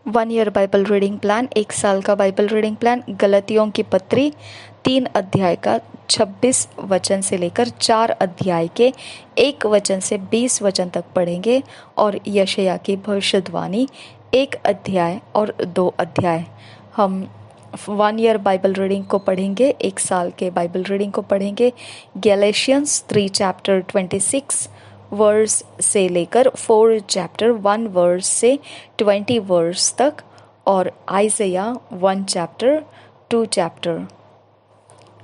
1 year Bible reading plan, 1 साल का Bible reading plan. गलतियों की पत्री 3 अध्याय का 26 वचन से लेकर 4 अध्याय के 1 वचन से 20 वचन तक पढ़ेंगे और यशायाह की भविष्यवाणी 1 अध्याय और 2 अध्याय। हम 1 ईयर बाइबल रीडिंग को पढ़ेंगे, 1 साल के बाइबल रीडिंग को पढ़ेंगे। गैलेशियंस 3 चैप्टर 26 वर्स से लेकर 4 चैप्टर 1 वर्स से 20 वर्स तक और आइज़ाया 1 चैप्टर 2 चैप्टर।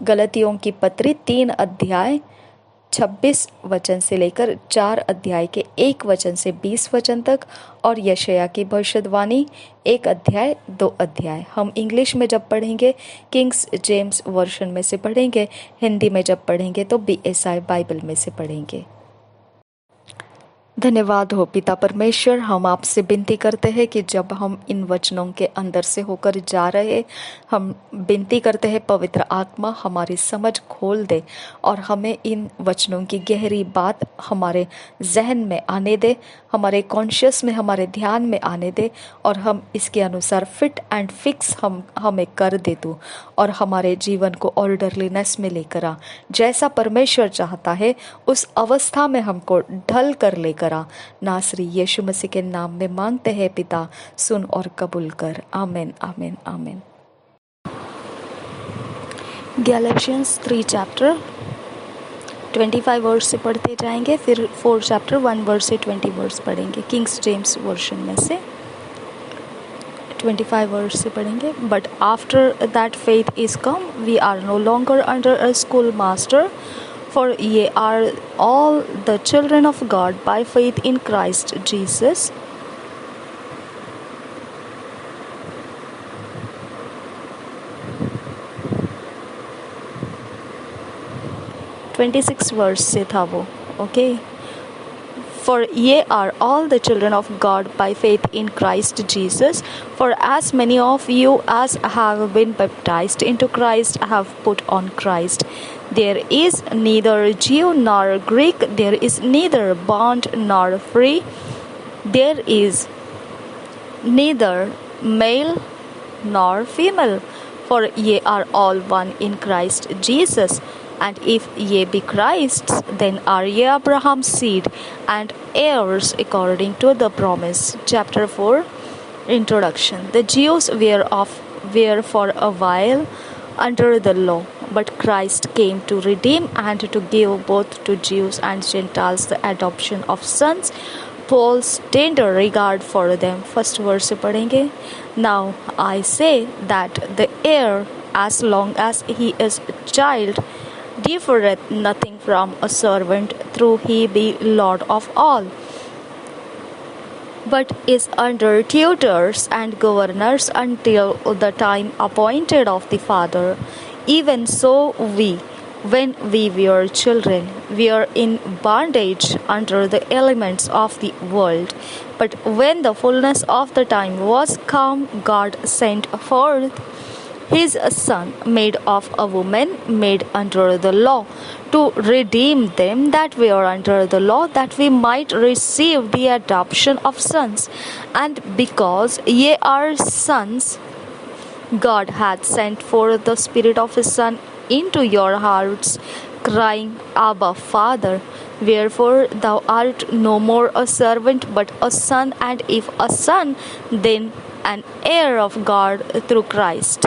गलतियों की पत्री 3 अध्याय 26 वचन से लेकर 4 अध्याय के 1 वचन से 20 वचन तक और यशायाह की भविष्यवाणी 1 अध्याय 2 अध्याय। हम इंग्लिश में जब पढ़ेंगे किंग्स जेम्स वर्जन में से पढ़ेंगे, हिंदी में जब पढ़ेंगे तो BSI बाइबल में से पढ़ेंगे। धन्यवाद हो पिता परमेश्वर। हम आपसे विनती करते हैं कि जब हम इन वचनों के अंदर से होकर जा रहे, हम विनती करते हैं पवित्र आत्मा हमारी समझ खोल दे और हमें इन वचनों की गहरी बात हमारे जहन में आने दे, हमारे कॉन्शियस में, हमारे ध्यान में आने दे और हम इसके अनुसार फिट एंड फिक्स हमें कर दे तू और हमारे जीवन को ऑर्डरलीनेस में लेकर आ। जैसा परमेश्वर चाहता है उस अवस्था में हमको ढल कर लेकर आ। नासरी यीशु मसीह के नाम में मांगते हैं पिता, सुन और कबूल कर। आमीन आमीन आमीन। गैलेशियंस 3 चैप्टर 25 वर्स से पढ़ते जाएंगे, फिर 4 चैप्टर 1 वर्स से 20 वर्स पढ़ेंगे। किंग्स जेम्स वर्जन में से 25 वर्स से पढ़ेंगे। But after that faith is come, we are no longer under a schoolmaster, for ye are all the children of God by faith in Christ Jesus. (26 verse से था वो, okay. For ye are all the children of God by faith in Christ Jesus. For as many of you as have been baptized into Christ have put on Christ. There is neither Jew nor Greek, there is neither bond nor free, there is neither male nor female, for ye are all one in Christ Jesus. And if ye be Christ's, then are ye Abraham's seed and heirs according to the promise. Chapter 4 Introduction. The Jews were for a while under the law, but Christ came to redeem and to give both to Jews and Gentiles the adoption of sons, Paul's tender regard for them. First verse से पढ़ेंगे. Now I say that the heir, as long as he is a child, differeth nothing from a servant, though he be Lord of all, but is under tutors and governors until the time appointed of the Father. Even so we, when we were children, were in bondage under the elements of the world. But when the fullness of the time was come, God sent forth his Son, made of a woman, made under the law, to redeem them that were under the law, that we might receive the adoption of sons. And because ye are sons, God hath sent forth the Spirit of his Son into your hearts, crying, Abba, Father. Wherefore thou art no more a servant, but a son, and if a son, then an heir of God through Christ.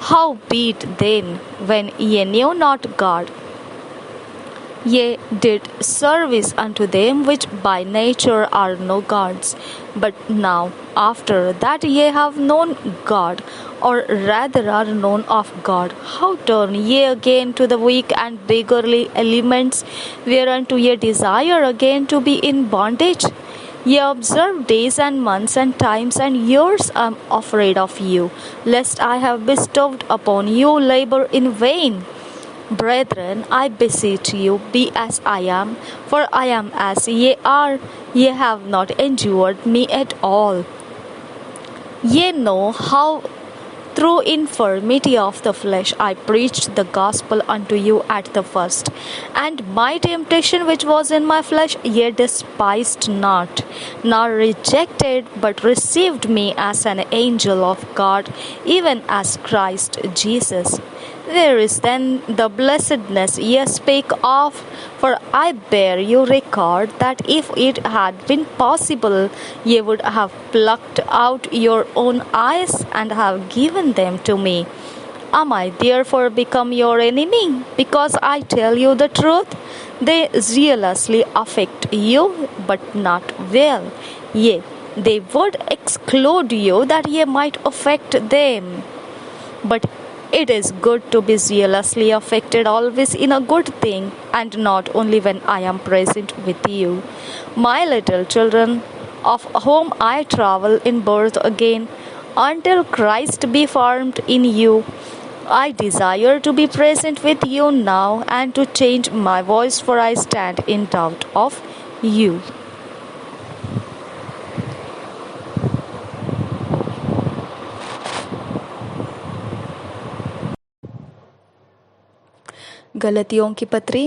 Howbeit then, when ye knew not God, ye did service unto them which by nature are no gods. But now, after that ye have known God, or rather are known of God, how turn ye again to the weak and beggarly elements, whereunto ye desire again to be in bondage? Ye observe days and months and times and years. I am afraid of you, lest I have bestowed upon you labor in vain. Brethren, I beseech you, be as I am, for I am as ye are. Ye have not endured me at all. Ye know how through infirmity of the flesh, I preached the gospel unto you at the first. And my temptation which was in my flesh, ye despised not, nor rejected, but received me as an angel of God, even as Christ Jesus. Where is then the blessedness ye speak of? For I bear you record that if it had been possible, ye would have plucked out your own eyes and have given them to me. Am I therefore become your enemy? Because I tell you the truth? They zealously affect you, but not well. Yea, they would exclude you that ye might affect them. But it is good to be zealously affected always in a good thing, and not only when I am present with you. My little children, of whom I travel in birth again, until Christ be formed in you, I desire to be present with you now and to change my voice, for I stand in doubt of you. गलतियों की पत्री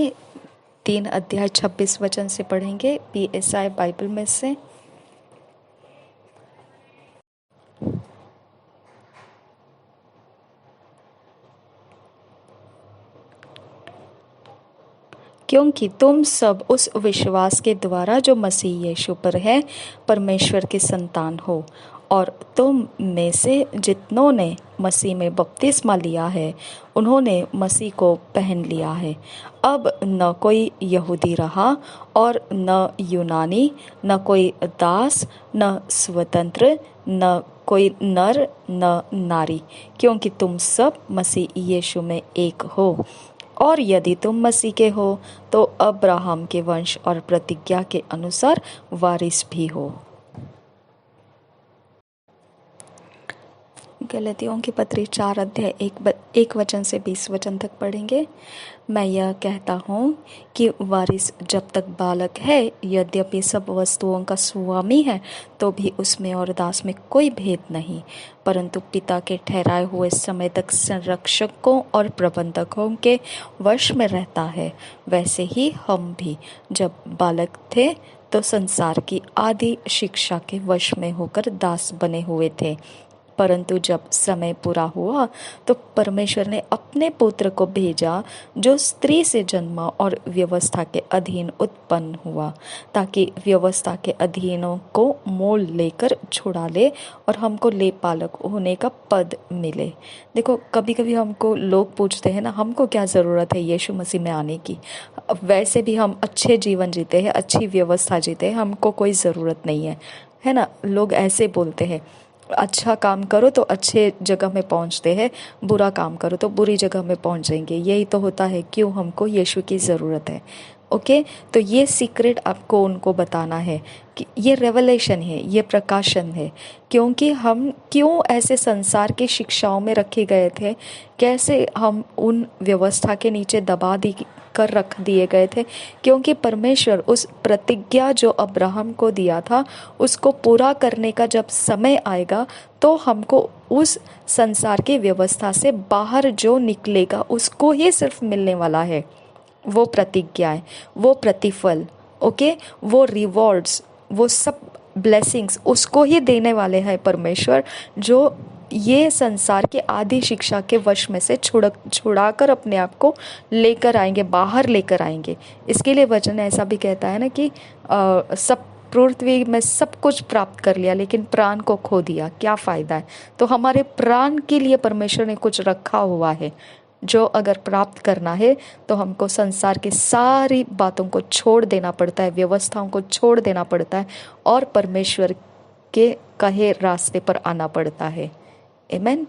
3 अध्याय 26 वचन से पढ़ेंगे PSI Bible में से। क्योंकि तुम सब उस विश्वास के द्वारा जो मसीह यीशु पर है परमेश्वर की संतान हो, और तुम में से जितनों ने मसीह में बपतिस्मा लिया है उन्होंने मसीह को पहन लिया है। अब न कोई यहूदी रहा और न यूनानी, न कोई दास, न स्वतंत्र, न कोई नर न नारी, क्योंकि तुम सब मसीह यीशु में एक हो। और यदि तुम मसीह के हो तो अब्राहम के वंश और प्रतिज्ञा के अनुसार वारिस भी हो। गलतियों की पत्री 4 अध्याय 1 वचन से 20 वचन तक पढ़ेंगे। मैं यह कहता हूँ कि वारिस जब तक बालक है, यद्यपि सब वस्तुओं का स्वामी है, तो भी उसमें और दास में कोई भेद नहीं, परंतु पिता के ठहराए हुए समय तक संरक्षकों और प्रबंधकों के वश में रहता है। वैसे ही हम भी जब बालक थे तो संसार की आदि शिक्षा के वश में होकर दास बने हुए थे, परंतु जब समय पूरा हुआ तो परमेश्वर ने अपने पुत्र को भेजा, जो स्त्री से जन्मा और व्यवस्था के अधीन उत्पन्न हुआ, ताकि व्यवस्था के अधीनों को मोल लेकर छुड़ा ले और हमको ले पालक होने का पद मिले। देखो, कभी कभी हमको लोग पूछते हैं ना, हमको क्या ज़रूरत है यीशु मसीह में आने की? वैसे भी हम अच्छे जीवन जीते हैं, अच्छी व्यवस्था जीते हैं, हमको कोई ज़रूरत नहीं है ना। लोग ऐसे बोलते हैं, अच्छा काम करो तो अच्छे जगह में पहुंचते हैं, बुरा काम करो तो बुरी जगह में पहुंच जाएंगे। यही तो होता है, क्यों हमको यीशु की ज़रूरत है। ओके, तो ये सीक्रेट आपको उनको बताना है कि ये रेवलेशन है, ये प्रकाशन है, क्योंकि हम क्यों ऐसे संसार की शिक्षाओं में रखे गए थे, कैसे हम उन व्यवस्था के नीचे दबा दी कर रख दिए गए थे, क्योंकि परमेश्वर उस प्रतिज्ञा जो अब्राहम को दिया था उसको पूरा करने का जब समय आएगा तो हमको उस संसार की व्यवस्था से बाहर जो निकलेगा उसको ही सिर्फ मिलने वाला है। वो प्रतिज्ञाएं, वो प्रतिफल, ओके, वो रिवॉर्ड्स, वो सब ब्लेसिंग्स उसको ही देने वाले हैं परमेश्वर, जो ये संसार के आदि शिक्षा के वश में से छुड़ाकर अपने आप को लेकर आएंगे, बाहर लेकर आएंगे। इसके लिए वचन ऐसा भी कहता है ना कि सब पृथ्वी में सब कुछ प्राप्त कर लिया लेकिन प्राण को खो दिया, क्या फ़ायदा है? तो हमारे प्राण के लिए परमेश्वर ने कुछ रखा हुआ है, जो अगर प्राप्त करना है तो हमको संसार की सारी बातों को छोड़ देना पड़ता है, व्यवस्थाओं को छोड़ देना पड़ता है और परमेश्वर के कहे रास्ते पर आना पड़ता है। आमेन।